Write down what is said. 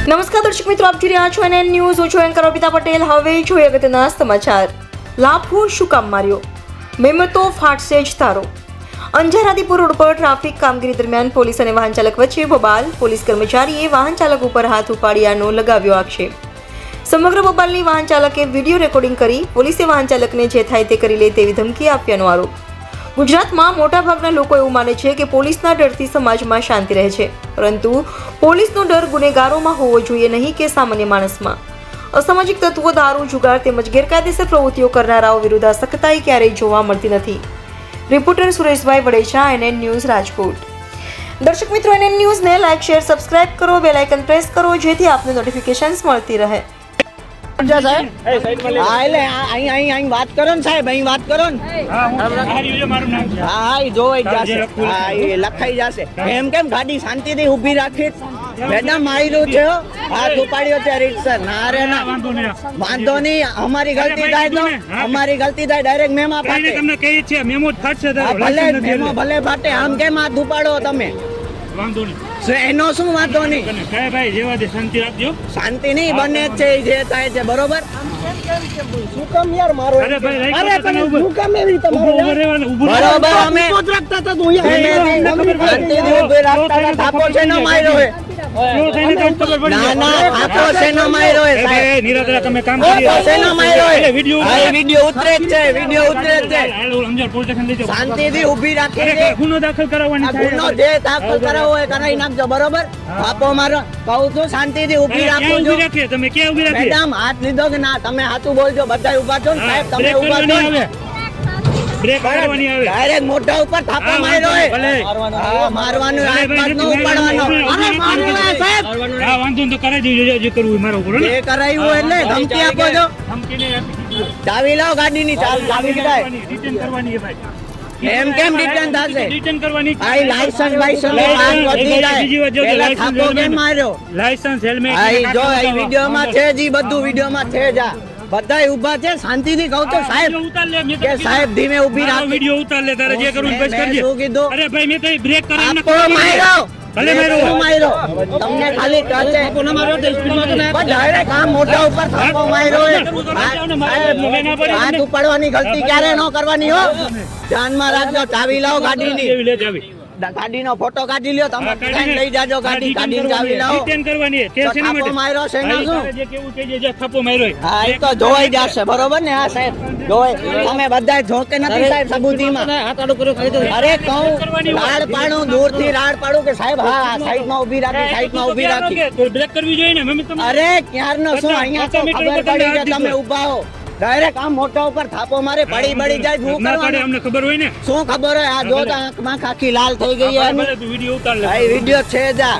નમસ્કાર દર્શક મિત્રો, આપ જોઈ રહ્યા છો NN ન્યૂઝ. હું છું એન્કર અર્પિતા પટેલ. હવે જોઈએ અગત્યના સમાચાર. લાફો શું કામ માર્યો? મેમતો ફાટશે જ તારો. અંજાર આદિપુર રોડ પર ટ્રાફિક કામગીરી દરમિયાન પોલીસ અને વાહન ચાલક વચ્ચે બબાલ. પોલીસ કર્મચારીએ વાહન ચાલક ઉપર હાથ ઉપાડ્યાનો લગાવ્યો આક્ષેપ. સમગ્ર બબાલની વાહન ચાલકે વિડીયો રેકોર્ડિંગ કરી પોલીસે વાહન ચાલકને જે થાય તે કરી લે તેવી ધમકી આપ્યાનો આરોપ. ગુજરાતમાં મોટાભાગના લોકો એવું માને છે કે પોલીસના ડરથી સમાજમાં શાંતિ રહે છે, પરંતુ પોલીસનો ડર ગુનેગારોમાં હોવો જોઈએ નહીં કે સામાન્ય માણસમાં. અસામાજિક તત્વો, દારૂ, જુગાર તેમજ ગેરકાયદેસર પ્રવૃત્તિઓ કરનારાઓ વિરુદ્ધ આ સખ્તાઈ ક્યારેય જોવા મળતી નથી. Reporter Sureshbhai Vadecha, NN news, Rajkot. દર્શક મિત્રો, NN ન્યૂઝને લાઇક, શેર, સબસ્ક્રાઇબ કરો, બેલ આઇકન પ્રેસ કરો જેથી આપને નોટિફિકેશન્સ મળતી રહે. અહીં વાત કરો ને સાહેબ, અહીં વાત કરો ને. હા, જોવાઈ જશે, લખાઈ જશે. એમ કેમ ગાડી શાંતિથી ઊભી રાખી? મેડમ માર્યું છે, હાથ ઉપાડ્યો છે રીતસર. ના રે ના, વાંધો નહીં. અમારી ગલતી થાય તો અમારી ગલતી થાય ડાયરેક્ટ મેમો ફાટે. તમને કહીએ છીએ મેમો ફાટશે તો ભલે મેમો ભલે ફાટે. આમ કેમ હાથ ઉપાડો તમે? વાંધો નહીં. એનો શું વાંધો નહીં? કઈ ભાઈ જેવા દે, શાંતિ રાખજો. શાંતિ નહીં બને જ છે જે થાય છે, બરોબર? શું કામ યાર મારો? અરે ભાઈ, અરે પણ શું કામ એવી રીતે મારો? બરોબર, અમે રાખતા હતા તો શાંતિથી ઊભી રાખતા હતા. થાપો છે નો માર્યો હે. ના ના, થાપો છે નો માર્યો હે સાહેબ. નિરાદરા તમે કામ થાપો છે નો માર્યો હે. વિડિયો વિડિયો ઉતરે જ છે, વિડિયો ઉતરે જ છે. અંજાર પોલીસ સ્ટેશન લઈ જાઓ. શાંતિથી ઊભી રાખી છે. ગુનો દાખલ કરાવવાની આ ગુનો જે દાખલ કરાવવો હોય કરાવી નાખજો, બરોબર? થાપો મારો કહું છું, શાંતિથી ઊભી રાખો છો. તમે ક્યાં ઊભી રાખી? મેડમ હાથ લીધો કે ના? તમે હાથું બોલજો, બધા ઊભા છો ને સાહેબ, તમે ઊભા છો ને? બ્રેક કરવાની આવે. ડાયરેક્ટ મોઢા ઉપર થાપો માર્યો હે. હા, મારવાનું, હાથ પાડ નો ઉપાડવાનો. અરે માર્યો હે સાહેબ. હા, વાંધો તો કરાવી દેજો, જે કરવું મારો ઉપર. જે કરાયું એટલે ધમકી આપો છો. ધમકી નહીં આપી. ચાવી લાવો ગાડીની, ચાવી કઢાય. રિટર્ન કરવાની છે ભાઈ. એમ કેમ રિટર્ન થશે? રિટર્ન કરવાની. આ લાયસન્સ બાયસન્સ વાત વધી જાય. પહેલા થાપો કેમ માર્યો? Licence, helmet. આ જો આ વિડિયોમાં છે જ, બધું વિડિયોમાં છે જ. બધાય ઊભા છે, શાંતિથી કહું તો સાહેબ કે સાહેબ ધીમે ઊભી રાખો. વિડિયો ઉતાર લે, તારે જે કરવું બસ કરજે. શું કીધું? અરે ભાઈ, મેં તો બ્રેક કરાવીને આપો માર્યો. ભલે માર્યો. શું માર્યો? તમને ખાલી ટચે પણ ડાયરેક્ટ આમ મોઢા ઉપર થાપો માર્યો હે. હાથ ઉપાડવાની ગલતી ક્યારે ન કરવાની હો. ધ્યાનમાં રાખજો. ચાવી લાવો ગાડીની. ગાડીનો ફોટો કાઢી લ્યો તમે, લઈ જાજો ગાડી. ગાડીની ચાવી લાવો. રિટર્ન કરવાની છે. તે થાપો માર્યો છે ને શું? જે કેવું કે જે થાપો માર્યો. હા, એ તો જોવાઈ જશે, બરોબર ને? હા સાહેબ, જોવાય. તમે બધા જોકે નથી સાહેબ સબૂતીમાં. અરે કહું, રાડ પાડું, દૂરથી રાડ પાડું કે સાહેબ હા સાઈડમાં ઊભી રાખી, સાઈડમાં ઊભી રાખી. બ્રેક કરવી જોઈએ ને મમ્મી. તમે અરે ક્યારનો શું, અહીંયા તો ખબર પડી કે તમે ઊભા હો. ડાયરેક્ટ આમ મોઢા ઉપર થાપો મારે, પડી બળી જાય. શું કરવાનું? અમને ખબર હોય ને. શું ખબર હોય? આ જો આંખમાં આખી લાલ થઈ ગઈ. વિડિયો ઉતાર લે. વિડિયો છે જ આ.